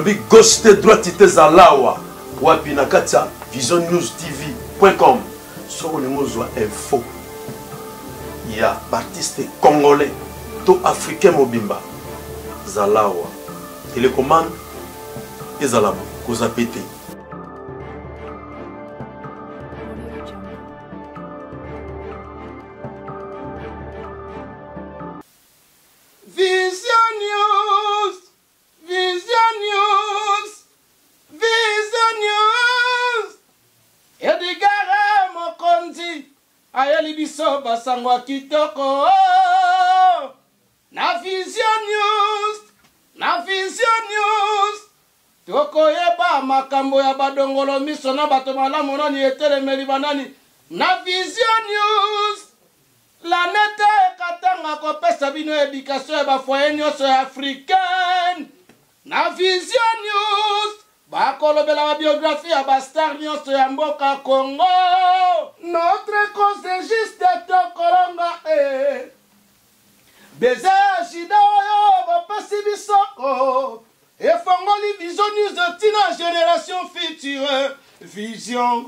Nalobi gauche te droite te zalawa. Wapi na katia visionnewstv.com. Sur le mot info. Il y a artiste congolais, tout africain mobimba. Zalawa. Télécommande et Zalabo. Koza pété. Ayeli biso basangwa kitoko na Vision News tokoyeba makambo ya badongolo miso na bato malamu nani etelemeli banani na Vision News la nete ekatanga kopesa bino éducation ya bafoye nyonso ya africaine na Vision News bakolobela ba biographie ya bastar nyonso ya mboka Congo. Notre cause est juste tokolonga beze shida oyo bapesi biso efongoli Vision News de tina génération future. Vision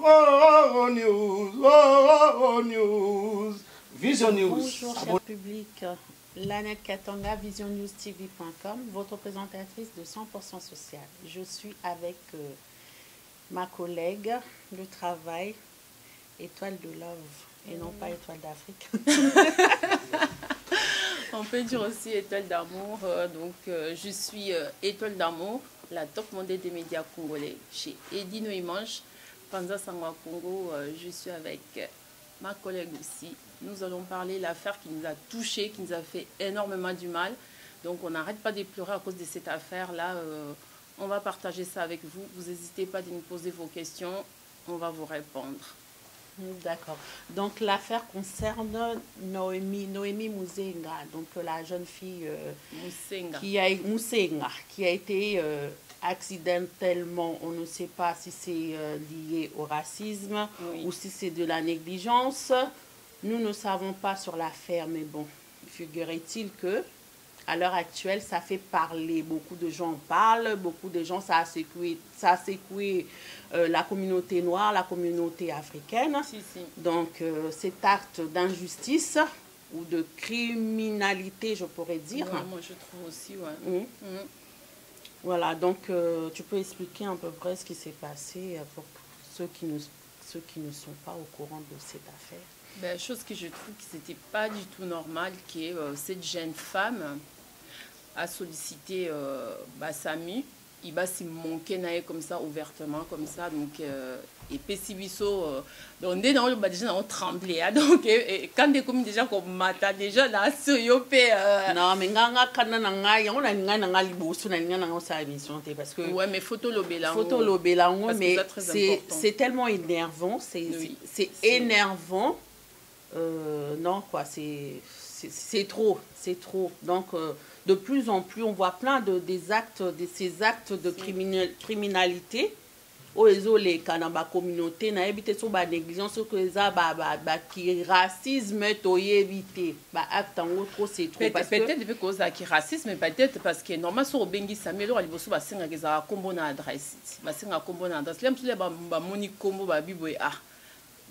News. Vision News. Bonjour cher public, Lanette Katanga, visionnewstv.com, votre présentatrice de 100% social. Je suis avec ma collègue de travail, Étoile de Love, et non pas Étoile d'Afrique. On peut dire aussi Étoile d'amour. Je suis Étoile d'amour, la top mondiale des médias congolais chez Edino Imanche. Panza Sangwa Congo, je suis avec ma collègue aussi. Nous allons parler de l'affaire qui nous a touchés, qui nous a fait énormément du mal. Donc on n'arrête pas de pleurer à cause de cette affaire-là. On va partager ça avec vous. Vous n'hésitez pas de nous poser vos questions. On va vous répondre. D'accord. Donc l'affaire concerne Noémie Muzenga, donc la jeune fille Muzenga, qui a été accidentellement, on ne sait pas si c'est lié au racisme ou si c'est de la négligence. Nous ne savons pas sur l'affaire, mais bon, figurait-il que à l'heure actuelle, ça fait parler. Beaucoup de gens en parlent, beaucoup de gens, ça a secoué la communauté noire, la communauté africaine. Donc, cet acte d'injustice ou de criminalité, je pourrais dire. Ouais, moi, je trouve aussi, ouais. Voilà, donc tu peux expliquer à peu près ce qui s'est passé pour ceux qui ne sont pas au courant de cette affaire. Ben, chose que je trouve que c'était pas du tout normal, que cette jeune femme a sollicité Samy. Il va s'y manquer comme ça, ouvertement, comme ça. Donc, et Pessibiso, donc, dès dans le déjà, on tremblait. Donc, quand des communes déjà comme Mata, déjà, là, soyopé. Non, mais on a libosu, parce que. Ouais, mais photo lobelango, mais c'est tellement énervant, c'est énervant. Non, quoi, c'est trop, c'est trop. Donc, de plus en plus, on voit plein de ces actes de criminalité. Les kanamba communauté na éviter sur la négligence que ça qui racisme to éviter acte en trop c'est trop parce que peut-être cause qui racisme mais peut-être parce que normalement sur bengi samelo ali boso basenga keza kombo na adresse basenga kombo na adresse lem tule ba moni kombo ba biboy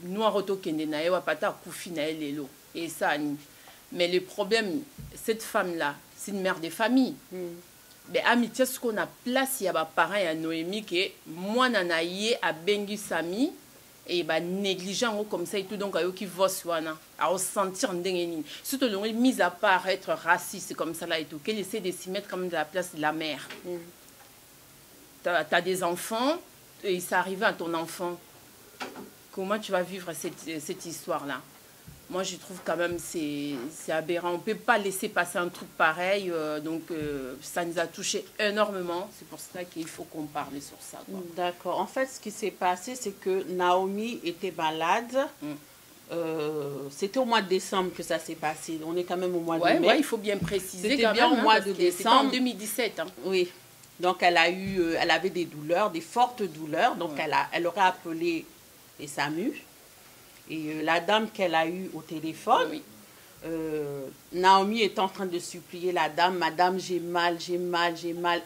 noir to kende na yewa pata kufi na lelo et ça mais le problème cette femme là c'est une mère de famille. Mais amitié ce qu'on a placé à parents à Noémie que moi nanaye à bengi sami et bah négligent comme ça et tout donc ayo qui voit swana à sentir ndengeni surtout le mise à part être raciste comme ça là et tout qu'elle essaie de s'y mettre comme de la place de la mère. T'as des enfants et ça arrive à ton enfant, comment tu vas vivre cette histoire là? Moi, je trouve quand même c'est aberrant. On ne peut pas laisser passer un truc pareil. Donc, ça nous a touché énormément. C'est pour ça qu'il faut qu'on parle sur ça. D'accord. En fait, ce qui s'est passé, c'est que Naomi était malade. C'était au mois de décembre que ça s'est passé. On est quand même au mois de mai. Oui, il faut bien préciser. C'était bien au mois de décembre. En 2017. Hein. Oui. Donc, elle avait des douleurs, des fortes douleurs. Donc, elle aurait appelé les SAMU. Et la dame qu'elle a eue au téléphone Naomi est en train de supplier la dame, madame, j'ai mal,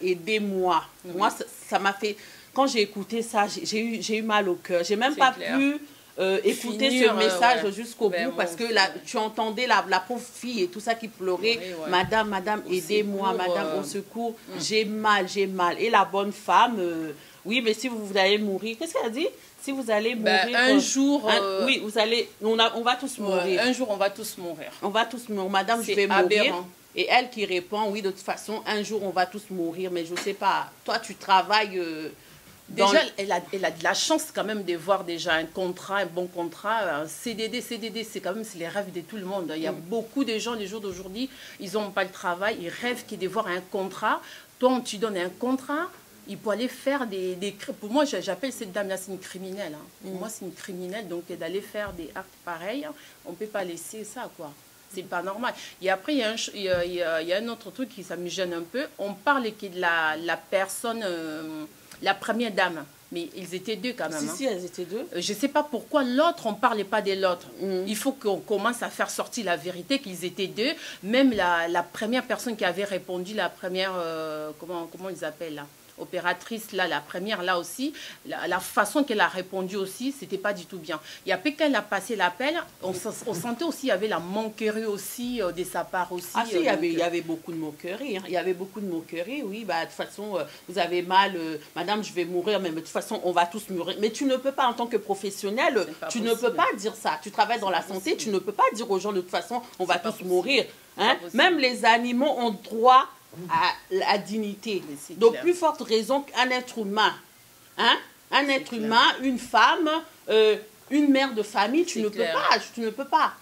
aidez-moi. Moi, ça m'a fait, quand j'ai écouté ça, j'ai eu mal au cœur. J'ai même pas pu écouter ce message jusqu'au bout parce que tu entendais la pauvre fille et tout ça qui pleurait. Madame, aidez-moi, madame, au secours, j'ai mal. Et la bonne femme, oui, mais si vous allez mourir, qu'est-ce qu'elle a dit? Si vous allez mourir... un jour... oui, vous allez... On va tous mourir. Un jour, on va tous mourir. On va tous mourir. Madame, je vais mourir. Et elle qui répond, oui, de toute façon, un jour, on va tous mourir. Mais je ne sais pas, toi, tu travailles... Déjà, elle a de la chance quand même de voir déjà un contrat, un bon contrat, un CDD, c'est quand même les rêves de tout le monde. Il y a beaucoup de gens, les jours d'aujourd'hui, ils n'ont pas le travail, ils rêvent de voir un contrat. Toi, tu donnes un contrat, il peut aller faire des... Pour moi, j'appelle cette dame-là, c'est une criminelle. Hein. Pour moi, c'est une criminelle, donc d'aller faire des actes pareils, on ne peut pas laisser ça, quoi. C'est pas normal. Et après, il y a un autre truc qui ça me gêne un peu. On parle de la personne... la première dame, mais ils étaient deux quand même. Si, elles étaient deux. Je ne sais pas pourquoi l'autre, on ne parlait pas de l'autre. Il faut qu'on commence à faire sortir la vérité qu'ils étaient deux. Même la première personne qui avait répondu, la première, comment ils appellent là, opératrice, là, la première, là aussi, la façon qu'elle a répondu aussi, c'était pas du tout bien. Et après qu'elle a passé l'appel, on sentait aussi, il y avait la moquerie aussi de sa part aussi. Ah si, il y avait beaucoup de moquerie. Hein. Il y avait beaucoup de moquerie, oui. Bah, de toute façon, vous avez mal, madame, je vais mourir, mais de toute façon, on va tous mourir. Mais tu ne peux pas, en tant que professionnel, tu ne peux pas dire ça. Tu travailles dans la santé, tu ne peux pas dire aux gens, de toute façon, on va tous mourir. Hein? Même les animaux ont droit à la dignité. Donc, plus forte raison qu'un être humain. Hein? Un être humain, une femme, une mère de famille, tu ne peux pas.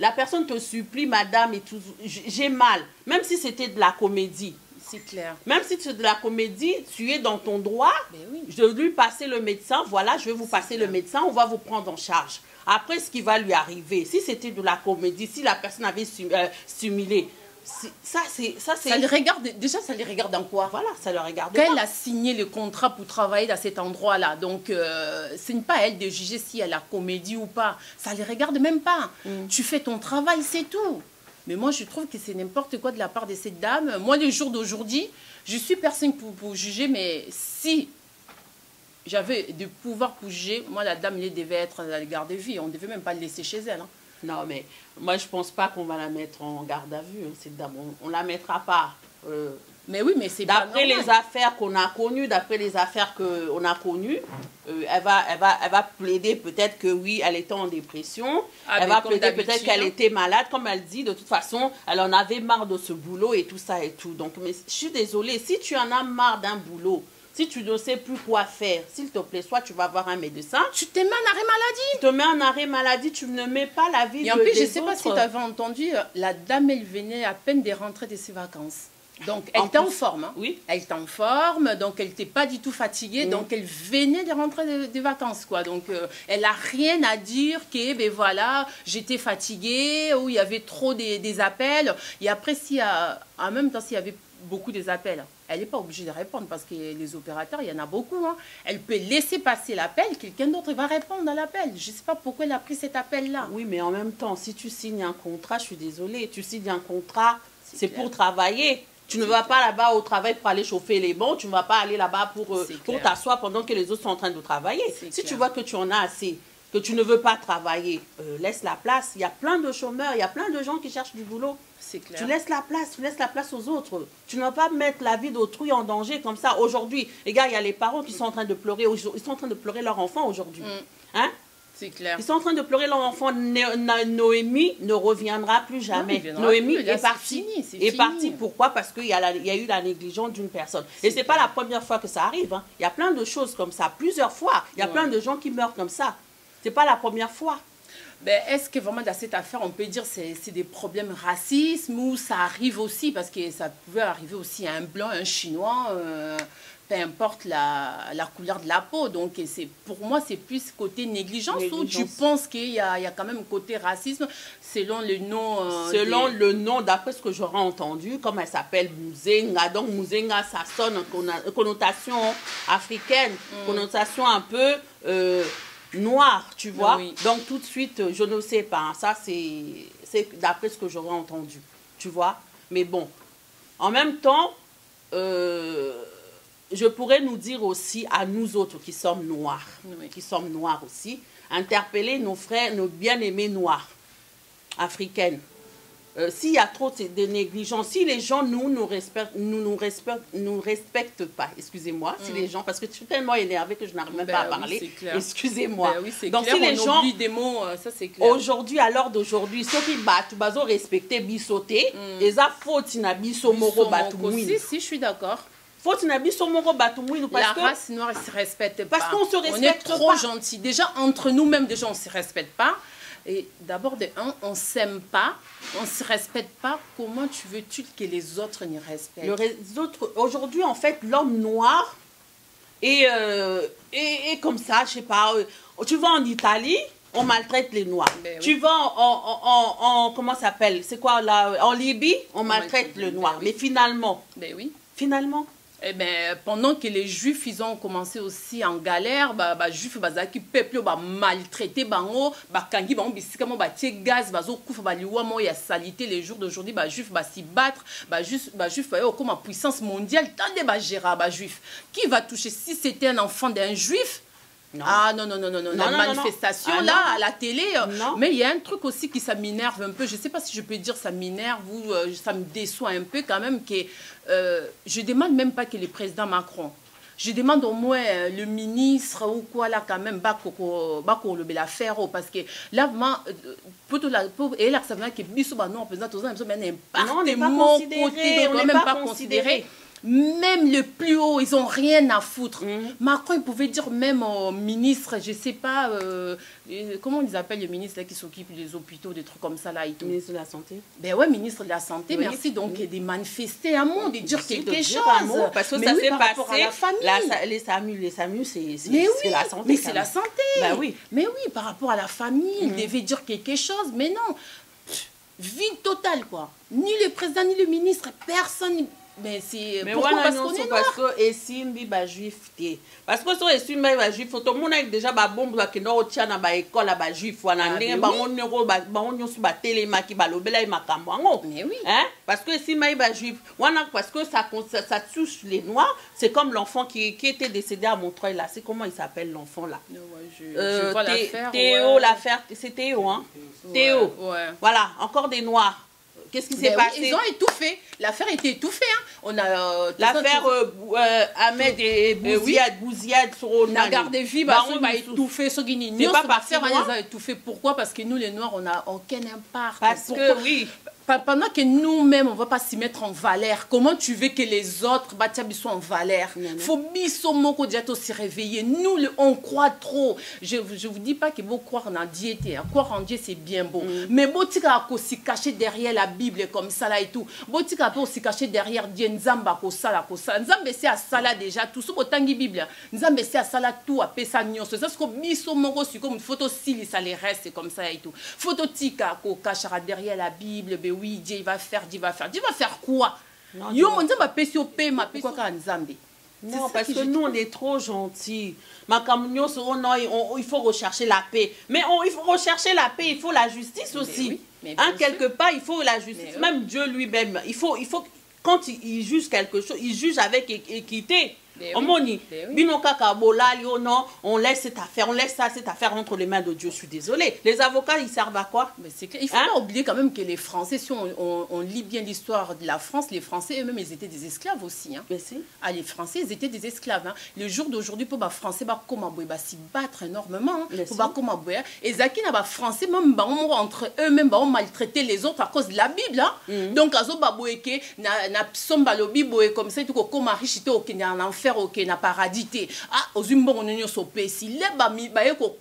La personne te supplie, madame, et tout, j'ai mal. Même si c'était de la comédie. C'est clair. Même si c'est de la comédie, tu es dans ton droit de lui passer le médecin. Voilà, je vais vous passer le médecin, on va vous prendre en charge. Après, ce qui va lui arriver, si c'était de la comédie, si la personne avait simulé, ça les regarde. Déjà, ça les regarde en quoi? Voilà, ça le regarde. Quand elle a signé le contrat pour travailler dans cet endroit-là, donc ce n'est pas à elle de juger si elle a comédie ou pas. Ça les regarde même pas. Tu fais ton travail, c'est tout. Mais moi, je trouve que c'est n'importe quoi de la part de cette dame. Moi, le jour d'aujourd'hui, je suis personne pour juger, mais si j'avais du pouvoir pour juger, moi, la dame, elle devait être à la garde à vue. On ne devait même pas le laisser chez elle. Hein. Non, mais moi, je ne pense pas qu'on va la mettre en garde à vue, hein, cette dame. On ne la mettra pas. Mais oui, mais c'est pas normal. D'après les affaires qu'on a connues, elle va plaider peut-être que oui, elle était en dépression. Elle va plaider peut-être qu'elle était malade. Comme elle dit, de toute façon, elle en avait marre de ce boulot et tout ça et tout. Donc, mais je suis désolée, si tu en as marre d'un boulot, si tu ne sais plus quoi faire, s'il te plaît, soit tu vas voir un médecin. Tu te mets en arrêt maladie. Tu te mets en arrêt maladie, tu ne mets pas la vie de des autres. Et en plus, je ne sais pas si tu avais entendu, la dame, elle venait à peine de rentrer de ses vacances. Donc, elle était en forme. Hein. Oui. Elle était en forme, donc elle n'était pas du tout fatiguée. Donc, elle venait de rentrer des vacances, quoi. Donc, elle n'a rien à dire que, ben voilà, j'étais fatiguée, ou il y avait trop des appels. Et après, en même temps, s'il y avait beaucoup des appels, elle n'est pas obligée de répondre parce que les opérateurs, il y en a beaucoup. Hein. Elle peut laisser passer l'appel, quelqu'un d'autre va répondre à l'appel. Je ne sais pas pourquoi elle a pris cet appel-là. Oui, mais en même temps, si tu signes un contrat, je suis désolée, tu signes un contrat, c'est pour travailler. Tu ne vas pas là-bas au travail pour aller chauffer les bancs, tu ne vas pas aller là-bas pour t'asseoir pendant que les autres sont en train de travailler. Si tu vois que tu en as assez, que tu ne veux pas travailler, laisse la place. Il y a plein de chômeurs, il y a plein de gens qui cherchent du boulot. Tu laisses la place aux autres. Tu ne vas pas mettre la vie d'autrui en danger comme ça. Aujourd'hui, les gars, il y a les parents qui sont en train de pleurer. Ils sont en train de pleurer leur enfant aujourd'hui. Hein? C'est clair. Ils sont en train de pleurer leur enfant. Noémie ne reviendra plus jamais. Noémie est partie. Est partie. Pourquoi? Parce qu'il y a eu la négligence d'une personne. Et ce n'est pas la première fois que ça arrive. Hein. Il y a plein de choses comme ça. Plusieurs fois. Il y a plein de gens qui meurent comme ça. Ce n'est pas la première fois. Ben, est-ce que vraiment dans cette affaire, on peut dire que c'est des problèmes racisme ou ça arrive aussi, parce que ça pouvait arriver aussi à un blanc, un chinois, peu importe la couleur de la peau. Donc pour moi, c'est plus côté négligence ou tu penses qu'il y a quand même côté racisme selon le nom selon le nom, d'après ce que j'aurais entendu, comme elle s'appelle Muzenga. Donc Muzenga, ça sonne connotation africaine, connotation un peu... noir, tu vois. Oui. Donc tout de suite, je ne sais pas. Ça, c'est d'après ce que j'aurais entendu, tu vois. Mais bon, en même temps, je pourrais nous dire aussi à nous autres qui sommes noirs, aussi, interpeller nos frères, nos bien-aimés noirs, africaines. S'il y a trop de négligence, si les gens nous respectent pas, excusez-moi, si les gens, parce que je suis tellement énervée que je n'arrive même pas à parler, excusez-moi. Donc si les gens oublient des mots, ça c'est clair. Aujourd'hui, à l'heure d'aujourd'hui, ceux qui battent, ils ont respecté bisoté, et ça faute na biso moro batumouine. Si, je suis d'accord. Faut que biso moro batumouine parce la que race noire elle se respecte pas. Parce qu'on se respecte pas. On est trop gentils. Déjà entre nous-mêmes, déjà on se respecte pas. Et d'abord, on s'aime pas, on se respecte pas. Comment veux-tu que les autres nous respectent? Les autres, aujourd'hui, en fait, l'homme noir et comme ça, je sais pas. Tu vas en Italie, on maltraite les noirs. Ben, tu vas en comment ça s'appelle? C'est quoi là? En Libye, on maltraite le noir. Ben, oui. Mais finalement. Ben oui. Finalement. Eh ben, pendant que les juifs ils ont commencé aussi en galère, juifs qui peuple maltraité bango, kangi bango bisika mo tie gaz bazo kufa liwa mo ya salité les jours d'aujourd'hui juifs s'y battre, juifs comme en puissance mondiale tant de gérer juifs. Qui va toucher si c'était un enfant d'un juif? Non. Ah non, la manifestation là à la télé, mais il y a un truc aussi qui ça m'énerve un peu, je sais pas si je peux dire ça m'énerve ou ça me déçoit un peu quand même, que je demande même pas que le président Macron, je demande au moins le ministre ou quoi là quand même le l'affaire parce que là pour et là ça veut dire que biso ba non président tous on même pas considéré. Même le plus haut, ils n'ont rien à foutre. Macron, il pouvait dire même au ministre, je ne sais pas, comment ils appellent le ministre là, qui s'occupe des hôpitaux, des trucs comme ça là et tout. Ministre de la Santé. Ben ouais, ministre de la Santé, oui. Merci. Donc, de manifester un mot, de dire quelque chose. Parce que ça s'est passé, les SAMU, c'est la santé. Mais c'est la santé. Ben oui. Mais oui, par rapport à la famille, il devait dire quelque chose. Mais non, vide total quoi. Ni le président, ni le ministre, personne... Mais c'est pourquoi? Parce qu'on est noir. Parce que esimbi ba juif té. Parce que so esimbi ba juif, to mona déjà ba bombe ba kendo otia na ba école ba juif wana ndenge ba onero ba onyosu ba telema ki ba lobela makambo ngo. Mais oui. Hein? Parce que esimbi ba juif, wana parce que ça touche les noirs, c'est comme l'enfant qui était décédé à Montreuil là, c'est comment il s'appelle l'enfant là? Je vois l'affaire. Théo, l'affaire, c'est Théo hein. Théo. Voilà, encore des noirs. Qu'est-ce qui s'est passé? Ils ont étouffé. L'affaire était étouffée. Hein. On a l'affaire Ahmed et Bouziad sur la garde de vie, on va étouffer. C'est pas parce que on a étouffé. Pourquoi? Parce que nous les noirs, on n'a aucun impact. Parce que oui. Pendant que nous-mêmes, on ne va pas s'y mettre en valeur, comment tu veux que les autres soient en valeur? Il faut déjà se réveiller. Nous, on croit trop. Je ne vous dis pas que vous croire en Dieu. Croire en Dieu, c'est bien beau. Mais vous aussi caché derrière la Bible comme ça là et tout. Vous aussi caché derrière Dieu. Nzamba c'est à ça là déjà. Tout ce que vous Bible. Nzamba c'est à ça là tout. À ça c'est ce que biso moko c'est comme une photo style ça les reste comme ça et tout. Photo tika ko cachera derrière la Bible. Oui, Dieu va faire, Dieu va faire. Dieu va faire quoi? Yo mon Dieu m'a payé au paie, m'a payé quoi quand Nzambe? Non, parce que nous on est trop gentils. Il faut rechercher la paix. Mais il faut rechercher la paix, il faut la justice aussi. Hein, quelque part, il faut la justice. Même Dieu lui-même, il faut quand il juge quelque chose, il juge avec équité. On laisse cette affaire entre les mains de Dieu. Je suis désolée. Les avocats, ils servent à quoi? Mais c'est clair. Il ne faut pas oublier quand même que les Français, si on lit bien l'histoire de la France, les Français eux-mêmes, ils étaient des esclaves aussi. Hein. Les Français, ils étaient des esclaves. Hein. Le jour d'aujourd'hui, pour les Français, s'y battre énormément. Et Zaki, les Français, même entre eux-mêmes, maltraiter les autres à cause de la Bible. Hein. Donc, comme ça, comme riche, en enfer, na paradis. Aux humains, on est au pays. Si les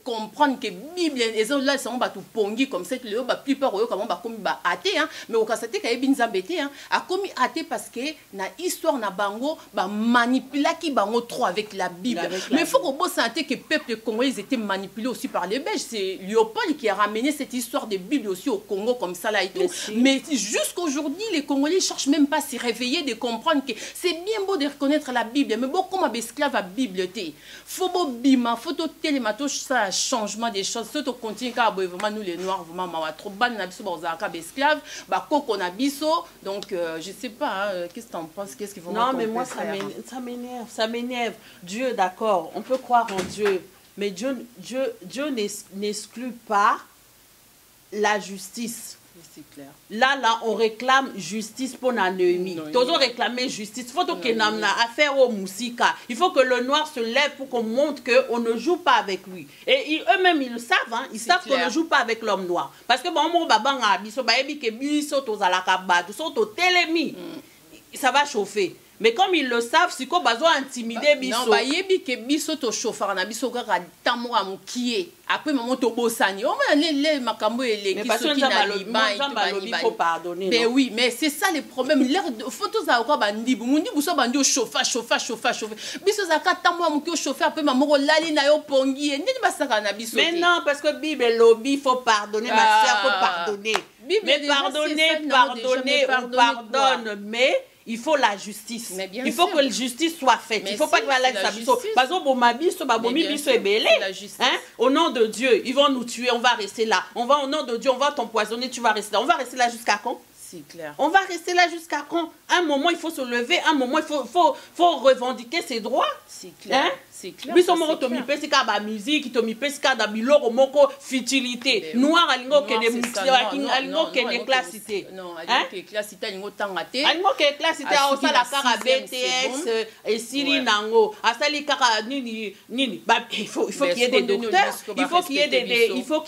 comprendre que la Bible, les autres là, sont tout pongi comme ça, les autres, plus peur, comment comme athée, mais au cas où il y a bien zambété, a commis athée parce que na histoire na bango, manipulé qui bango trop avec la Bible. Mais il faut qu'on sentir que le peuple congolais ils étaient manipulés aussi par les Belges. C'est Léopold qui a ramené cette histoire de Bible aussi au Congo comme ça là et tout. Mais jusqu'aujourd'hui, les Congolais cherchent même pas à se réveiller, de comprendre que c'est bien beau de reconnaître la Bible, mais beaucoup ma esclave à bibliothèque. Faut beau bima, faut tout télémato ça changement des choses. Surtout continue car vraiment nous les noirs vraiment ma trop ban na biso ba esclave, ba koko na biso. Donc je sais pas qu'est-ce que tu en penses, qu'est-ce qu'ils vont. Non mais moi ça m'énerve. Dieu d'accord, on peut croire en Dieu, mais Dieu n'exclut pas la justice. C'est clair. Là, on réclame justice pour Naomi. Toujours réclamer justice. Il faut que nous affaire au Moussika. Il faut que le noir se lève pour qu'on montre qu'on ne joue pas avec lui. Et eux-mêmes, ils le savent. Hein? Ils savent qu'on ne joue pas avec l'homme noir. Parce que ça va chauffer. Mais comme ils le savent, si on va intimider biso. Non, bah yebi ke biso to chauffeur na biso kaka tamo amukie. Après maman to bosani. Oh mais les makambo et les qui sont na liba, faut pardonner. Mais oui, mais c'est ça le problème. L'air photos à quoi bandibu. Mundibu so bandi au chauffeur. Biso zaka tamo amukie au chauffeur après maman ko lali na yo pongi. Ni basaka na biso. Mais non, parce que Bible lobby faut pardonner, ma sœur faut pardonner. Mais pardonner, on pardonne, mais il faut la justice. Il faut que la justice soit faite. Il ne faut pas que la justice. Au nom de Dieu, ils vont nous tuer, on va rester là. Au nom de Dieu, on va t'empoisonner, tu vas rester là. On va rester là jusqu'à quand? C'est clair. On va rester là jusqu'à quand? Un moment, il faut se lever. Un moment, il faut revendiquer ses droits. C'est clair. Hein? C'est clair. Biso moko to mi pesi ka ba musique, to mi pesi ka da biloko moko futilité. Noir alingo ke ne classité. Non, alingo ke classité alingo tangate. Alingo ke classité a osala kaka BTS et Siri nango. Asali kaka nini. Bah il faut qu'il y ait des docteurs, il faut qu'il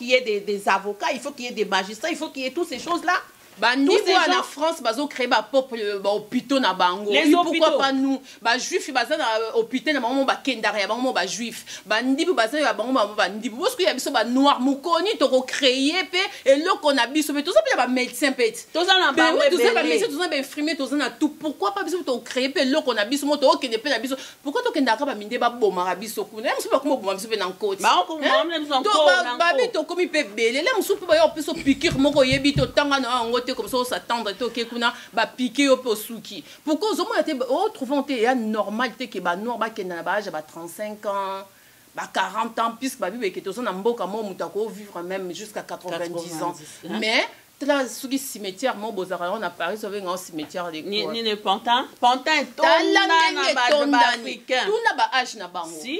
y ait des avocats, il faut qu'il y ait des magistrats, il faut qu'il y ait toutes ces choses là. Bah nous en France bazo créer ba peuple hôpitaux na bango. Pourquoi pas nous? Bah juif baza na hôpital na bango ba kendara ya bango ba juif. Ba ndibu baza ya bango ba ndibu. Parce que ya biso ba noir mukoni to recréer pe et là qu'on a biso mais tout ça ba médecin pe. Tout ça na ba tout ça ba médecin tout ça ba infirmier tout ça na tout. Pourquoi pas biso to créer pe là qu'on a biso moto OK ne pe na biso. Pourquoi to kendara ba minde ba boma biso kuna. Même pas comment boma biso pe na côté. Ba on même en côté. Ba bi to komi pe belé. Là musu pe ba yo biso piqûre moko yebi to tanga na comme ça on s'attend que kuna ba piquer au posuki pourquoi aux hommes était trouvant était normal que ba noir ba kena ba âge ba 35 ans ba 40 ans puisque ba bibe que tous na mboka mo mutako vivre même jusqu'à 90 ans mais là ce qui cimetière mo bozara on a Paris sauver un cimetière de quoi ni Pantin tout na ba âge na bango si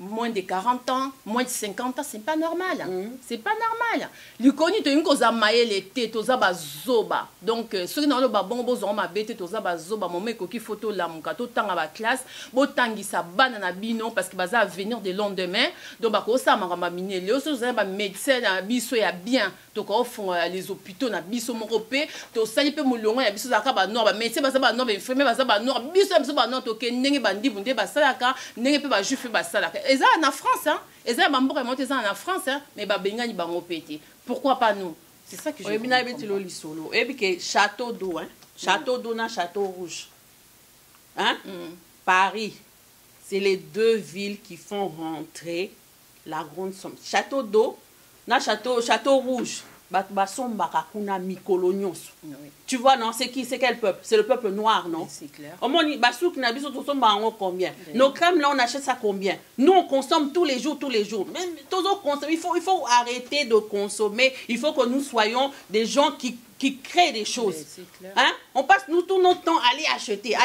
moins de 40 ans, moins de 50 ans, c'est pas normal. C'est pas normal. Le connu to une za maele te to za bazoba. Donc ceux qui n'ont pas bon bozo ma bête to za bazoba mon mec qui photo la muka to tanga ba classe, bo tangi sa banana bino parce que baza venir de lendemain. Donc ba ko sa ma mine les autres za ba médecin na biso ya bien. Donc au fond les hôpitaux na biso morope to sali pe molongo ya biso za ka ba noir ba médecin baza ba noir ba infirmier baza ba noir biso biso ba noir to ke ndenge bandi bunde ba salaka ndenge pe ba juif ba salaka. Et ça en France, hein. Et ça, en France, hein. Mais bengani bango pété. Pourquoi pas nous? C'est ça que je veux. Et puis château d'eau, hein. Château d'eau na château rouge. Hein? Paris, c'est les deux villes qui font rentrer la grande somme. Château d'eau na château rouge. Tu vois, non, c'est qui? C'est quel peuple? C'est le peuple noir, non? C'est clair. Combien? Nos crèmes, là, on achète ça combien? Nous, on consomme tous les jours. Même, il faut arrêter de consommer. Il faut que nous soyons des gens qui créent des choses. Hein? On passe nous tout notre temps à aller acheter.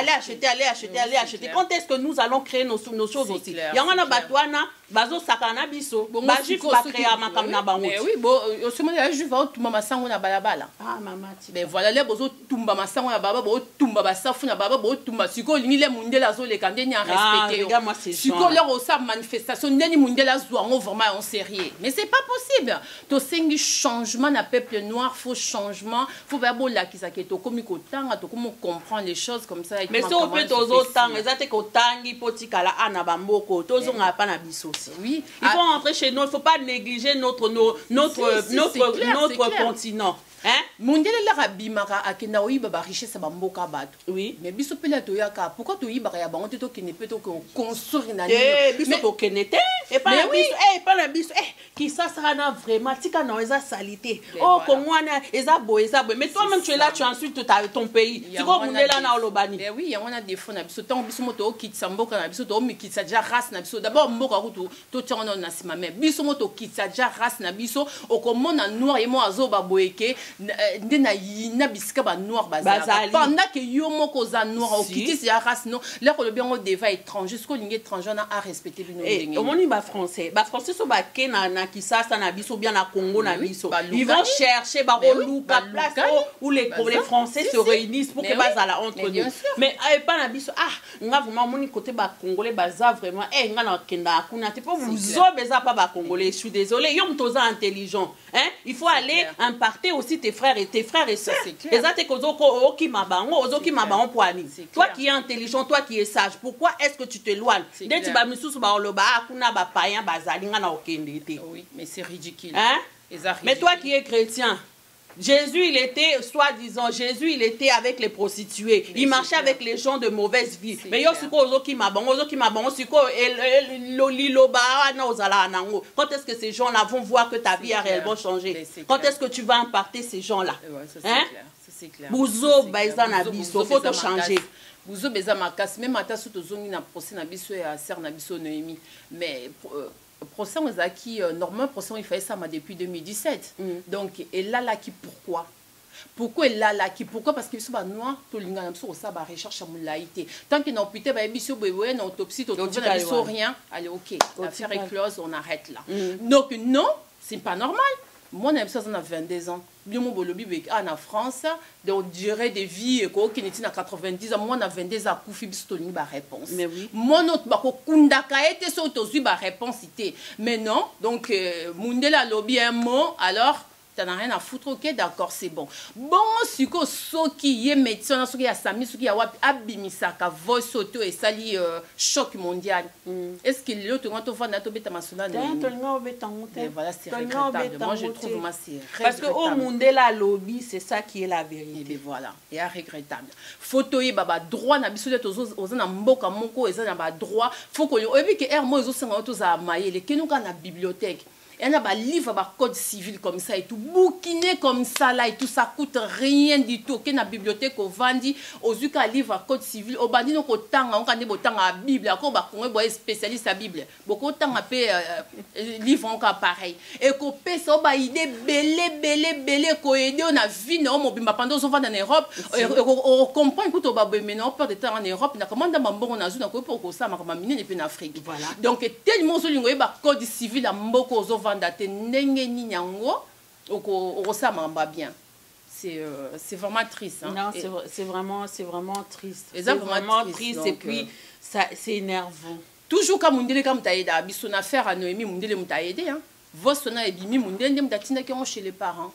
Quand est-ce que nous allons créer nos choses aussi? Il y a un batouana, bazo sakana biso, bajif va créer à makamna bango. Mais oui, bon, au moment où je vais tout maman sango na balabala. Ah maman. Mais voilà les bozo tumba masango na baba, bo tumba basafu na baba, bo tumba siko lingi le mundela zo le kande ni en respecter. Regarde moi c'est siko leur au sa manifestation ndeni mundela zo en vraiment en sérieux. Mais c'est pas possible. To sengi changement na peuple noir, faut changement, faut verbo la ki saketo komi ko tanga to komo comprendre les choses comme ça. Mais si on peut tozo tanga, ezate ko tangi potikala ana bamboko, tozo ngapa na biso. Oui, il faut rentrer chez nous, il faut pas négliger notre continent. Hein? mondele la bimaka akenda oyiba ba richesse ba mboka bato. Oui. Mais biso pela to yaka pourquoi to yiba ya bango to kene peto ko construire na biso to kenete et pas la biso pas la biso qui ça na vraiment tika na eza salité. Oh kongwana eza boy mais toi même tu es là tu insultes ton pays. Tu ko mondela na olobani. Mais oui, on a des fonds na biso tant biso moto kitsa mboka na biso to mi kitsa ja race na biso d'abord mboka ko to tchana na sima mais biso moto kitsa ja race na biso okomona noir et moi azo ba boyeke ndena yina bisika ba noir bazali pendant que yo moko za noir o kitisi ya race non là ko le bien on deva étranger ce ko lingue étranger na a respecter bino ndenge au moni ba français so ba ke na kisasa na biso bien na Congo na biso ils vont chercher ba roluka place où les français se réunissent pour que bazala entre nous mais pas na biso nga vraiment moni côté ba congolais baza vraiment nga na kenda kuna te pour vous beza pas ba congolais je suis désolé yo mtoza intelligent hein il faut aller imparter aussi tes frères et sœurs ezate kozoko okima bango ozokima bango poani toi qui es intelligent toi qui es sage pourquoi est-ce que tu te loignes dès tu ba misusu ba oloba kuna ba païen bazali nga na okende te oui mais c'est ridicule hein mais toi qui es chrétien Jésus, il était, soi-disant, Jésus, il était avec les prostituées. Il marchait avec les gens de mauvaise vie. Mais quand est-ce que ces gens-là vont voir que ta vie a réellement changé? Quand est-ce que tu vas imparter ces gens-là? Hein? C'est clair. Bouzo, il faut te changer. Bouzo, Bezamakas, même à ta soute aux na procès na biso et à Serre na biso Noémie. Mais procès aux acquis, normalement, procès il fallait ça depuis 2017. Donc, et là, qui pourquoi? Pourquoi là qui pourquoi parce que sont noirs tout le monde sur ça ba recherche à moulaïté tant que non putain ba biso bébé na autopsie tout rien allez OK l'affaire est close on arrête là donc non c'est pas normal moi on a 22 ans bien mon bolobi en France donc durée de vie ko qui n'était à 90 ans moi on a 22 ans koufi biso to ba réponse mais oui mon autre ba ko kundaka était so to ba réponseité mais non donc mundela lobby un mot alors t'en as rien à foutre, ok, d'accord, c'est bon. Bon, si que ce qui est médecin, ce qui est sami, ce qui est abimisaka, voice auto et sali choc mondial. Est-ce que l'autre quand on va na tobeta masuna voilà, c'est regrettable. Moi, je trouve moi c'est regrettable. Parce que au monde la lobby, c'est ça qui est la vérité. Et bien voilà, et regrettable. Photo y baba droit na biso aux na mboka moko et ça na ba droit. Faut que et puis que air moi aux senga autos à mailler les que nous quand na bibliothèque. Il y a un livre, un code civil comme ça et tout, bouquiné comme ça là et tout, ça coûte rien du tout. Qu'il y a une bibliothèque au Vandi, au Zuka livre, un code civil, au Bandi, on a la Bible, on a spécialiste à Bible, beaucoup de temps à livre encore pareil. Et qu'on peut ça, on a idée belé, qu'on aide, on a vu, on a pendant qu'on va en Europe, on comprend que on va maintenant peur de temps en Europe, on a commandé un bon on a joué pour que ça m'a mine et puis en Afrique. Donc tellement sur le code civil à Mboko vandate ndenge ni nyango okosamamba bien c'est vraiment triste hein. Non c'est vraiment triste c'est vraiment triste et puis ça c'est énervant toujours comme mundele comme taïda biso na faire à Noémie mundele mutaïde hein vosona ebimi mundele mutatina qui chez les parents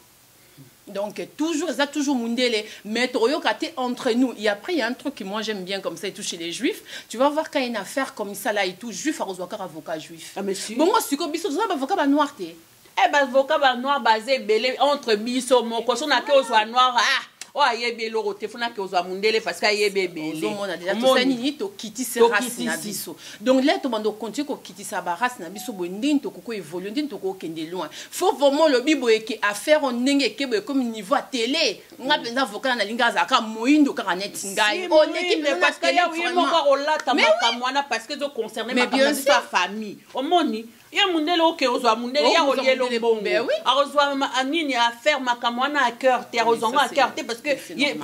donc toujours ça toujours mundele mais toyokaté entre nous et après il y a un truc que moi j'aime bien comme ça et tout chez les juifs tu vas voir quand il y a une affaire comme ça là et tout juif arozwaka avocat juif bon moi si ko biso ça avocat ba noir té avocat ba noir basé belé entre biso moko so na ke ozwa noir oh ayebe loro te funa ke ozwa mundele parce que ayebe belé on a déjà tout ça ni to kiti se race na biso donc là to bando continue ko kiti sa ba race na biso bondine to ko évoluer ndine to ko kende loin faut vraiment le bibo et affaire on ndenge ke comme niveau à télé nga penza avocat na linga za ka moindo ka net ngai on équipe parce que là oui mo ko olata makamwana parce que zo concerné ma famille au moni ya mundele oke ozwa mundele ya olielo bongo arozwa anini affaire makamwana à cœur te arozonga à cœur te parce que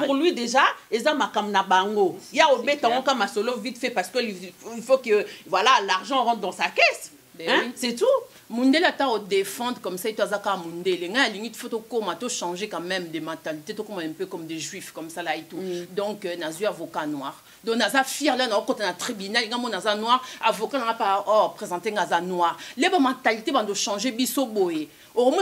pour lui déjà eza makamna bango ya obeta on comme solo vite fait parce que il faut que voilà l'argent rentre dans sa caisse hein c'est tout mundele ata au défendre comme ça et toi zaka mundele nga limite faut comment to changer quand même des mentalités to comme un peu comme des juifs comme ça là et tout donc nazu avocat noir donc naza fier là na côté na tribunal nga mo naza noir avocat na pas présenter naza noir les mentalités vont changer biso boye au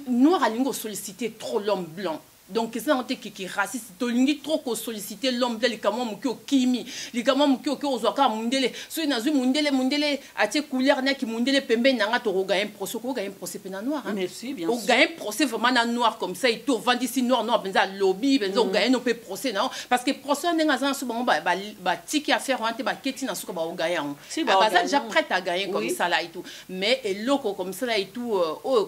noir a lingo solliciter trop l'homme blanc donc ça on qui raciste tolingi trop ko solliciter l'homme de likamo muki okimi likamo muki ozwaka mundele so inazu mundele atie couleur na ki mundele pembe nanga to gagner procès ko gagner procès pena noir hein. Merci bien sûr gagner procès vraiment na noir comme ça et tout vendre ici noir benza lobby benza gagner no pe procès non parce que procès ndenga za so bango ba tiki affaire ante ba keti na suka ba gagner si ba déjà prêt à gagner comme ça là et tout mais eloko comme ça là et tout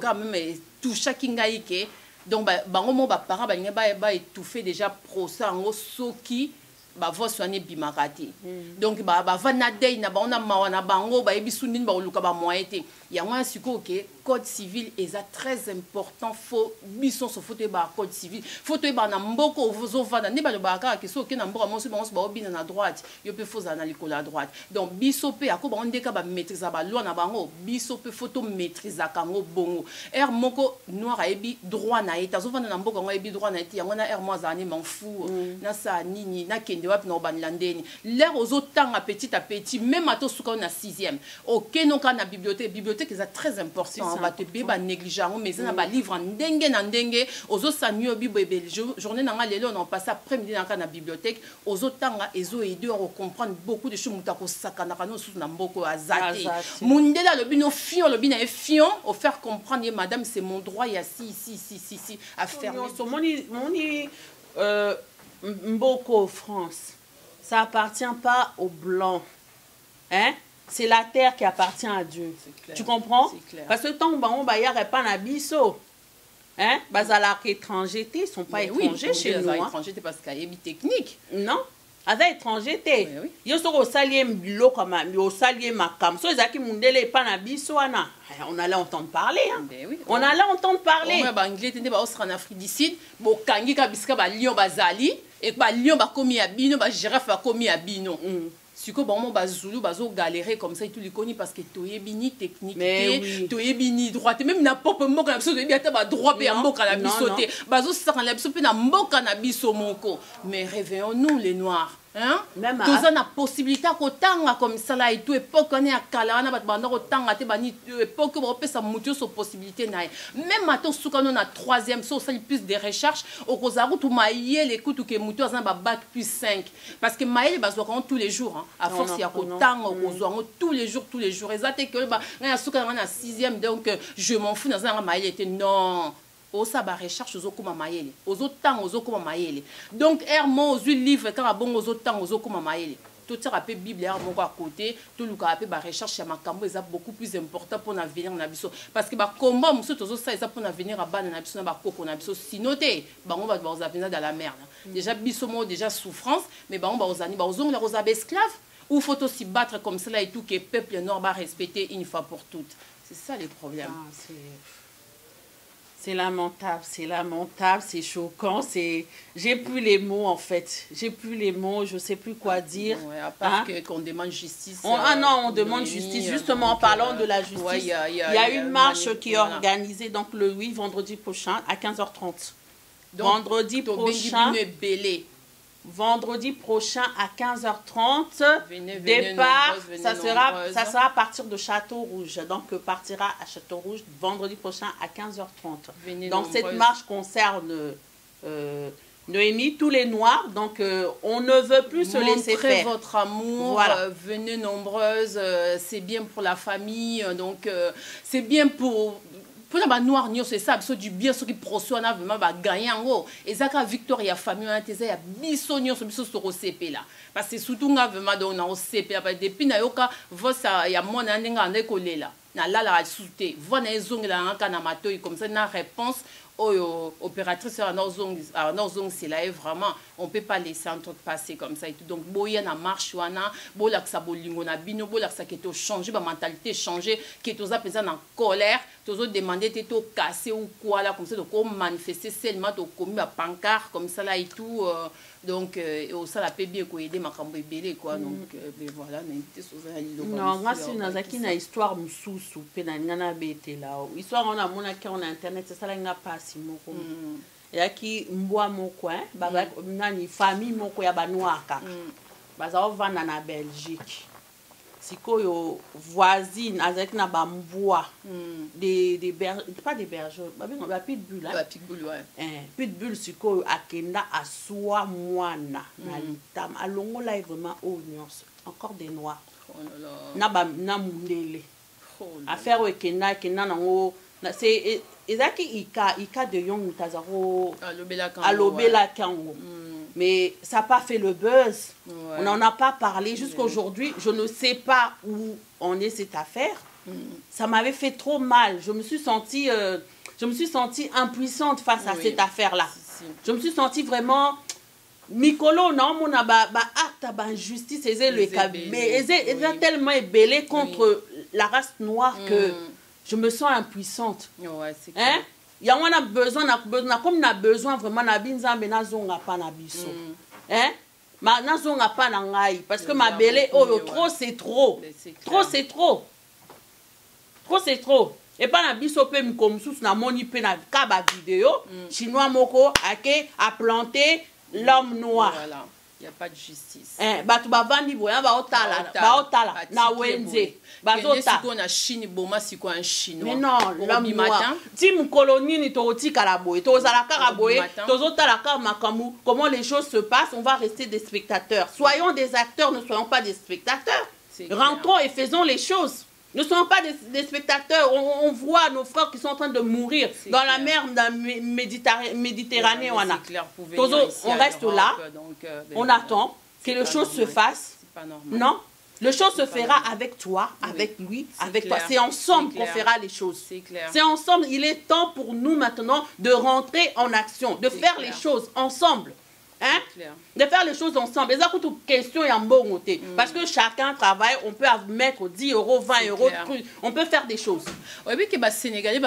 quand même tout chaque ngaïke donc bango mo ba parents ba étouffé déjà procès en soki ba vo soigner bimakati donc ba vana day na ba on a mawana bango ba ebisundini ba luka ba moyete ya moi siko que code civil est très important faut bison so faut ba code civil faut to ba na mboko ozo vana ne ba le ba ka ke so ke na mboko mo so ba obina na droite yo pe faut na likolo à droite donc biso pe akoba on deka ba maîtriser ba loi na bango biso pe photo maîtriser kango bongo er moko noir a ebi droit na eta zo vana na mboko ngo ebi droit na eta yango na er moi zani m'en fou na sa nini na kende wap na banlandeni l'air aux autant à petit même à to suka na 6e OK non ka na bibliothèque est très important on va te ba négligent mais ça na ba livre ndenge aux autres sanyo bibebe journée na lelo on passe après-midi na bibliothèque aux autant ezo aider à comprendre beaucoup de choses mutako sakana kana sous na mboko azati mundela le bino fion le bina fion au faire comprendre madame c'est mon droit il y a si à faire moni Mboko France, ça appartient pas aux blancs, hein? C'est la terre qui appartient à Dieu. Tu comprends? Parce que tant qu'on va y a pas nabiso, hein? Bazala étrangers, ils sont pas étrangers chez nous. Étrangers parce qu'il y a des techniques. Non. Avec étrangers, yo so ko salier bilo comme yo salier makam. So ezaki mundele pas nabiso ana. On allait entendre parler hein. On allait entendre parler. On va anglais tende ba osra en Afrique du Sud, bo kangi ka biska ba lion bazali et ba lion ba komi ya bino ba girafe ba komi ya bino. Siko ba mo ba zulu ba zo galérer comme ça et tout les conni parce que toyebini technique toyebini droite même na pop moko na biso toyebi ata ba droit pe mboka na biso te ba zo saka na biso pe na mboka na biso moko mais réveillons-nous les noirs. Hein? Tous on a possibilité à kotanga comme ça là et tout époque on est à Kala on a bat banda kotanga te bani époque on peut ça montrer sur possibilité naï même maintenant sous quand on a 3e so ça plus de recherche au kozaru tout maïe les coups que moto on a bac plus 5 parce que maïe bazo tous les jours hein à force il y a kotanga au tous les jours exact que ba na sous quand on a 6e donc je m'en fous dans un maïe était non au sabar recherche aux okuma maïle aux autant aux okuma maïle donc hermo aux livres quand a bon aux autant aux okuma maïle tout ça rappelle bible hermo à côté tout le cas ba recherche à makambo est beaucoup plus important pour l'avenir na biso parce que ba combat muso tout ça est pour l'avenir à bana na biso na ba koko na biso sinoté ba on va aux avenir dans la merde déjà biso mo déjà souffrance mais ba on va aux ani ba aux ongles aux esclaves ou faut aussi battre comme cela et tout que peuple nord va respecter une fois pour toutes c'est ça les problèmes. C'est lamentable, c'est choquant, c'est... J'ai plus les mots en fait, je sais plus quoi dire. Ouais, à part qu'on demande justice. On demande justice, justement en parlant de la justice. Ouais, il y a une marche qui est organisée donc le vendredi prochain à 15h30. Donc, vendredi prochain à 15h30, départ, ça sera à partir de Château-Rouge. Donc, partira à Château-Rouge vendredi prochain à 15h30. Donc, cette marche concerne Noémie, tous les Noirs. Donc, on ne veut plus se laisser faire. Montrez votre amour, voilà. Venez nombreuses, c'est bien pour la famille. Donc, c'est bien pour les noirs, c'est ça, c'est du bien, ceux qui procèdent vraiment gagner en gros. Et ça, quand Victoria, famille, il y a bisogno sur le CP là. Parce que surtout, on a vraiment dans CP. Depuis, il y a mon année en école là. La souté. Voilà, ils ont comme ça, une réponse. Opératrice à nos ongles, c'est là vraiment on peut pas laisser un truc passer comme ça et tout. Donc boya na marche wana bola que ça bolingo na bino bola que ça que to changer ba mentalité changer que to za pesa en colère to zo demander te to casser ou quoi là comme ça donc on manifester seulement to commis ba pancarte comme ça là et tout donc ça la peut bien ko aider makambo ebele quoi donc voilà mais non moi c'est nazaki na histoire mususu pe na ngana bete là histoire on a mona qui on a internet c'est ça là nga pas moko yaki mbwa moko baba nani famille moko ya banwaka baza ovanda na Belgique sikoyo voisine avec na bambwa pas des bergers ba pitbull la pitbull ouais pitbull sikoyo akenda aswa mwana na litama alongola vraiment au nyonso encore des noirs na mundele affaire ekenda nango c'est ezaki ika de Young Tazaro alobela kango. Mais ça n'a pas fait le buzz. Ouais. On n'en a pas parlé. Jusqu'aujourd'hui, je ne sais pas où on est cette affaire. Ça m'avait fait trop mal. Je me suis sentie impuissante face à cette affaire-là. Je me suis sentie vraiment... Mikolo, non, mon acte d'injustice, mais ils ont tellement ébellé contre la race noire que je me sens impuissante. Ouais, c'est clair. Il y a besoin, comme on a besoin vraiment na binzambe na zonga pa na biso. Ma na zonga pa na ngai parce que ma belé trop c'est trop. Trop c'est trop. Trop c'est trop. Et pas na biso pe mi comme sous na moni pe na ka ba vidéo chinois moko a planté l'homme noir. Voilà. Il n'y a pas de justice. Batu bavandi boya ba otala na wenze. Bazota na Chine boma siko un chinois. Mais non, l'homme noir. Ti mu colonie ni toti kalaboy, tozala karaboy, tozota la makamou. Comment les choses se passent, on va rester des spectateurs. Soyons des acteurs, ne soyons pas des spectateurs. Rentrons et faisons les choses. Ne soyons pas des spectateurs. On voit nos frères qui sont en train de mourir dans la mer Méditerranée. On reste là, on attend que les choses se fassent. Non, les choses se fera avec toi, avec lui, avec toi. C'est ensemble qu'on fera les choses. C'est ensemble. Il est temps pour nous maintenant de rentrer en action, de faire les choses ensemble. De faire les choses ensemble. Et ça coûte une question et un bon côté. Parce que chacun travaille, on peut mettre 10 euros, 20 euros, on peut faire des choses. Oui, mais que les Sénégalais,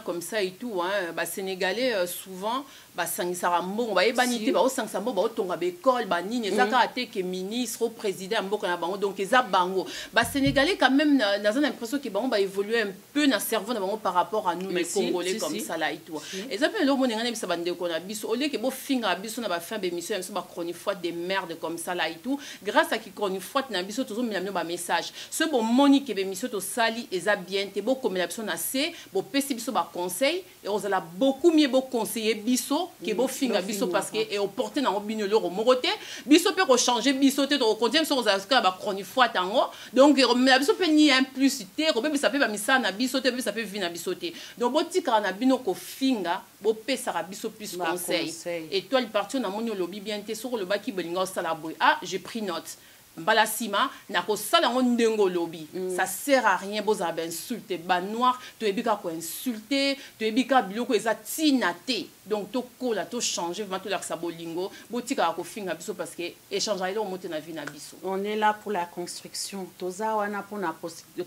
comme ça et tout, les Sénégalais, souvent, sangisara mbongo ba ebanité ba osangisa mbongo ba otonga ba école ba nini ezaka ate que ministre président mboka na bango donc eza bango ba sénégalais quand même na l'impression que bango ba évoluer un peu na cerveau na bango par rapport à nous les congolais comme ça là et tout eza pe lo monenga bisa bande ko na biso au lieu que bo finga biso na ba fin be mission ba chronique fois des merdes comme ça là et tout grâce à qui chronique fois na biso toujours mina ba message ce bon monique be mission to sali eza bien te bo comme la biso na c bo pesi biso ba conseil et on a beaucoup mieux bo conseiller biso que bo finga biso parce que et au porter na obino le moroté biso peut changer biso te to continuer sur za ba chronique fois tango donc biso peut ni implicité ko be ça peut ba misana biso te ça peut vina biso te donc bo tika na bino ko finga bo pesa biso plus conseil et toi le parti na moni lobby bien te sur le baki bolinga sala boy ah j'ai pris note Balasima na ko sala ndengo lobby ça sert à rien boza ba insulter ba noir to ebika ko insulter to ebika biloko eza tinate donc to kola to changer vraiment to la sa bolingo botika ko finga biso parce que échange ile o monter na vie na biso on est là pour la construction toza wana pour la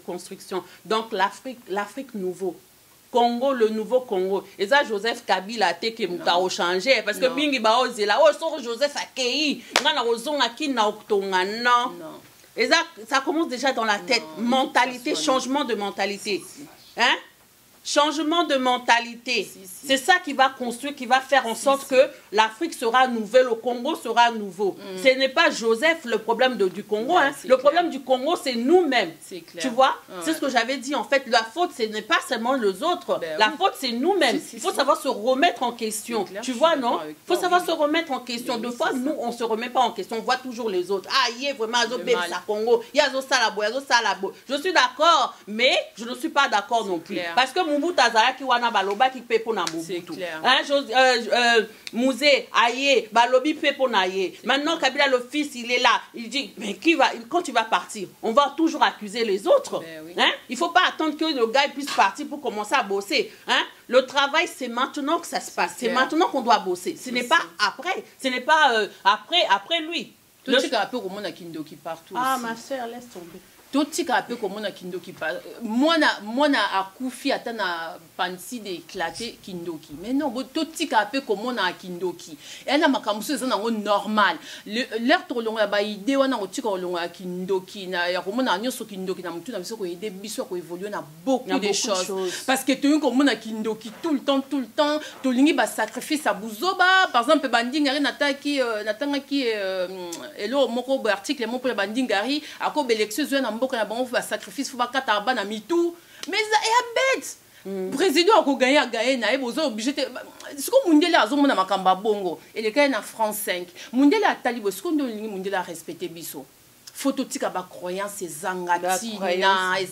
construction donc l'Afrique nouveau Congo, le nouveau Congo. Et ça, Joseph Kabila, qui m'a changé. Parce que Bingi Baozela, oh, sur Joseph Akei, non. Et ça commence déjà dans la tête. Mentalité, changement de mentalité. Hein? Changement de mentalité. C'est ça qui va construire, qui va faire en sorte que l'Afrique sera nouvelle, le Congo sera nouveau. Ce n'est pas Joseph le problème du Congo. Hein. Le problème du Congo, c'est nous-mêmes. Tu vois, c'est ce que j'avais dit. En fait, la faute, ce n'est pas seulement les autres. La faute, c'est nous-mêmes. Il faut savoir se remettre en question. Tu vois, non? Il faut savoir se remettre en question. Deux fois, nous, on ne se remet pas en question. On voit toujours les autres. Ah, il y a vraiment un Congo. Il y a Salabo, il y a Salabo. Je suis d'accord, mais je ne suis pas d'accord non plus. Parce que Mobutu Azaraki wana baloba ki pepo na Mobutu. Hein, Mouzé, Aye, balobi pepo na ye. Maintenant Kabila le fils, il est là. Il dit mais quand tu vas partir, on va toujours accuser les autres. Hein? Il faut pas attendre que le gars puisse partir pour commencer à bosser. Hein? Le travail c'est maintenant que ça se passe. C'est maintenant qu'on doit bosser. Ce n'est pas après. Ce n'est pas après lui. Tout ce qu'on a peu au monde à Kindoki partout. Ah ma soeur, laisse tomber. totika pe komona kindoki pa mwana akufi ata na pansi de éclater kindoki mais non bo totika pe komona kindoki et na makambuso eza nango normal l'air tolonga ba idée wana otika olonga kindoki na ya komona nyoso kindoki na mutu na biso ko aider biso ko évoluer na beaucoup de choses parce que tu komona kindoki tout le temps tolingi ba sacrifice à buzoba par exemple bandingari nataki natangaki elo moko bo article mo pour bandingari ako belexeuse na mboka na bango va sacrifice faut ba kata bana mitu mais ya bête président a gagné na ebozo obligé ce que mundela azomona makamba bongo et le cas na France 5 mundela talibo ce que ndoli mundela respecter biso photo tika ba croyance ezangatina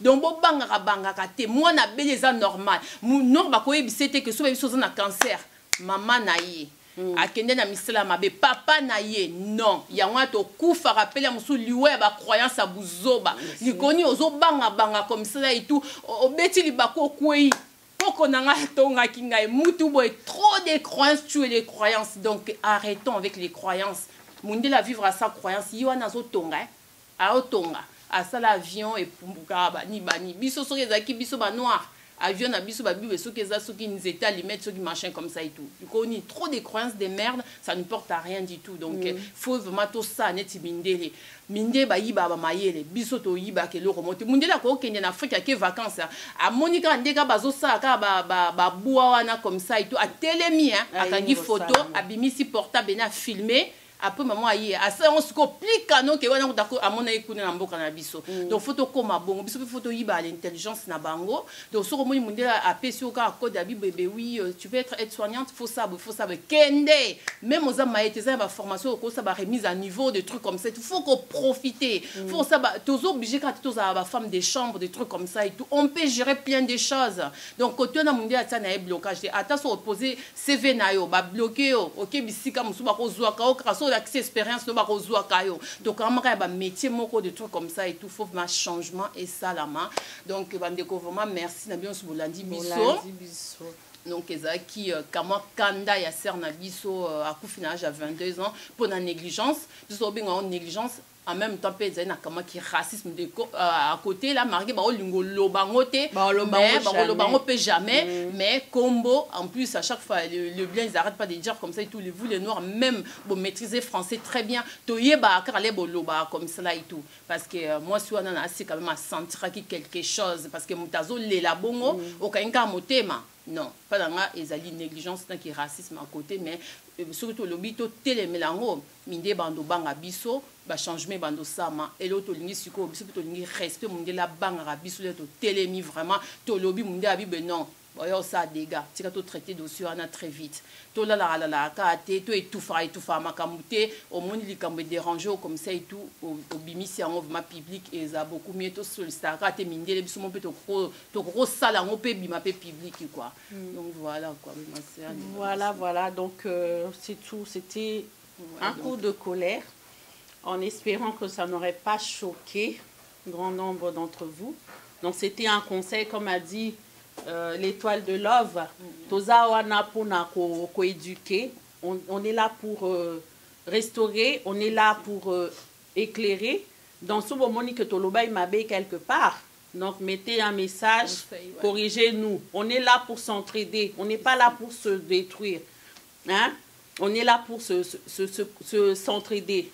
donc bo bangaka te moi na beleza normal non ba koyebisete que so ba biso na cancer maman na ye akende na misala mabe papa na ye non yango to kufa rappela musu liwe ba croyance à buzoba likoni ozo banga comme ça et tout obeti libako kwei poko nanga tonga kinga mutu boy trop de croyances tuer les croyances donc arrêtons avec les croyances mundi la vivre à sa croyance yiwana zo tonga a otonga à ça l'avion et pumbuka bani biso so ezaki biso ba noir avion na biso ba bibe so keza so ki nous état limite so ki machin comme ça et tout du coup on a trop de croyances de merde ça ne porte à rien du tout donc faut vraiment tout ça neti mindele minde ba yiba ba mayele biso to yiba ke lo remonter mundela ko kende na Afrique ke vacances a monika ndeka bazo sa ka ba bua wana comme ça et tout a telemi akangi photo abimisi portable na filmer après maman ayi asa on se complique non que wana ndako amona ikuna na mboka na biso donc photo koma bongo biso photo yiba l'intelligence na bango donc so komoni mundela apesi ka code abi bébé oui tu veux être aide-soignante faut ça kende même aux amaïté ça ba formation ko ça ba remise à niveau de trucs comme ça il faut qu'on profiter faut ça ba tous obligé quand tous ba femme de chambre des trucs comme ça et tout on peut gérer plein de choses donc côté na mundela ça na blocage ata so opposer CV na yo ba bloquer OK bisika musuba ko zwa ka l'accès expérience no ba kozwa kayo donc amaka ba métier moko de trucs comme ça et tout faut un changement et ça la main donc bandeko vraiment merci na bien so bolandi biso donc ezaki kama kanda ya ser na biso akufi na âge à 22 ans pour la négligence biso benga en négligence en même temps peut na kama qui racisme de à côté là marqué ba olingo lobangote mais ba lobango peut jamais mais combo en plus à chaque fois le blanc ils arrêtent pas de dire comme ça et tout vous les noirs même vous maîtrisez français très bien to yeba karale bo loba comme ça là et tout parce que moi si on a assez quand même à sentir quelque chose parce que mutazo le la bongo au kainka motema non pas dans la ezali négligence qui racisme à côté mais surtout le bito télé melango minde bando banga biso ba changement bando sama et l'autre lingi siko biso to lingi respect monde la banga biso le to télé mi vraiment to lobi monde abi ben non voyons ça dégâts tika to traiter dossier ana très vite to la ka te to étouffa makamute au monde likambe déranger comme ça et tout au bimisi en mouvement public et ça beaucoup mieux to sur Instagram te mindele biso mon peu to gros sala on peut bima pe public quoi donc voilà quoi voilà donc c'est tout c'était un coup de colère en espérant que ça n'aurait pas choqué grand nombre d'entre vous donc c'était un conseil comme a dit l'étoile de Love, éduquer. On est là pour restaurer, on est là pour éclairer. Dans ce moment que Toloba il m'a quelque part, donc mettez un message, corrigez-nous. On est là pour s'entraider, on n'est pas là pour se détruire. Hein? On est là pour s'entraider.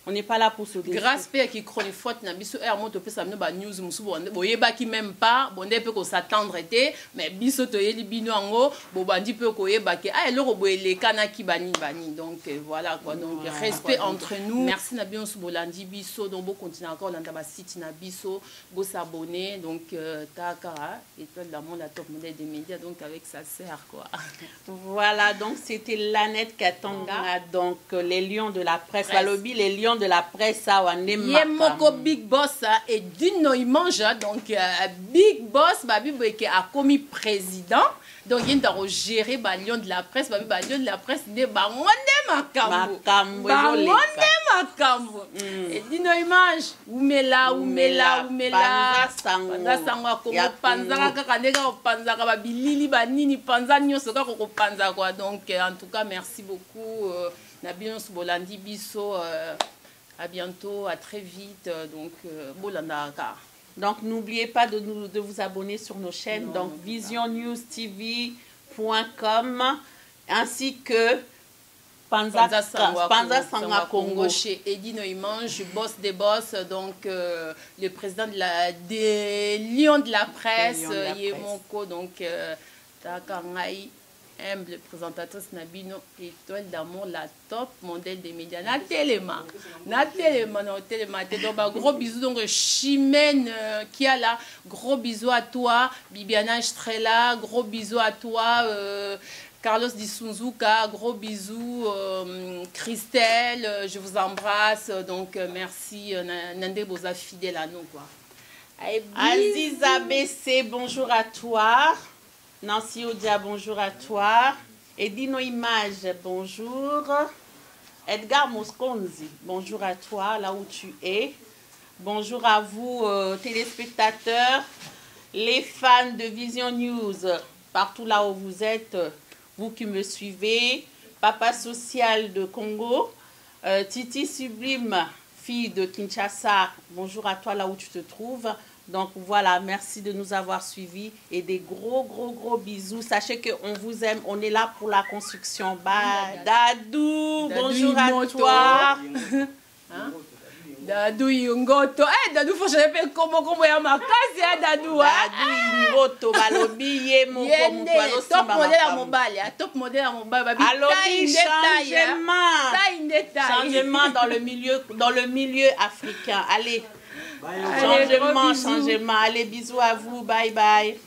On n'est pas là pour se détruire. Grâce à qui chronique faute na biso er moto pe ça ba news musu boyeba ki même pas bonde pe ko s'attendre té mais biso to yeli bino ngo bo bandi pe ko yeba ki ah eloko boyele kana ki bani donc voilà quoi donc respect entre nous merci na bien bolandi biso donc bo continuer encore landa ba site na biso bo s'abonner donc takara étoile de la monde la top modèle des médias donc avec sa sœur quoi voilà donc c'était Lanette Katanga donc les lions de la presse Balobi les lions de la presse à Yemoko Big Boss et Dino il mange donc Big Boss babi boyeke a commis président donc il doit gérer balion de la presse babi balion de la presse de bangonde makambo et Dino il mange umela sangwa comme panza kaka ndeka panza ka babilili banini panza nyoso ka ko panza quoi donc en tout cas merci beaucoup na bien bolandi biso À bientôt, à très vite. Donc, Bolandaka. Donc, n'oubliez pas de vous abonner sur nos chaînes, Non, donc visionnewstv.com ainsi que Panza Sangwa Congo. Chez Edino Imange, boss des boss, donc le président des Lions de la presse, Yemoko, donc Takangai, humble présentatrice Nabino, étoile d'amour, la top modèle des médias. Na téléma, donc gros bisous, donc Chimène qui a là, gros bisous à toi, Bibiana Estrella, gros bisous à toi, Carlos Di Sunzuka, gros bisous, Christelle, je vous embrasse, donc merci, Nande Boza fidèle à nous, quoi. Aziza BC, bonjour à toi. Nancy Odia, bonjour à toi. Edino Image, bonjour. Edgar Mosconzi, bonjour à toi, là où tu es. Bonjour à vous, téléspectateurs, les fans de Vision News, partout là où vous êtes, vous qui me suivez. Papa Social de Congo, Titi Sublime, fille de Kinshasa, bonjour à toi là où tu te trouves. Donc voilà, merci de nous avoir suivis et des gros bisous. Sachez qu'on vous aime, on est là pour la construction. Bye. Dadou, bonjour à toi. Dadou Yungoto. Eh, Dadou, faut que je répète comment ya makasi ya Dadou. Dadou Yungoto, balobi ye mon top modèle à mobile, top modèle à mobile. Alobi changement dans le milieu africain. Allez. Changement. Allez, bisous à vous. Bye bye.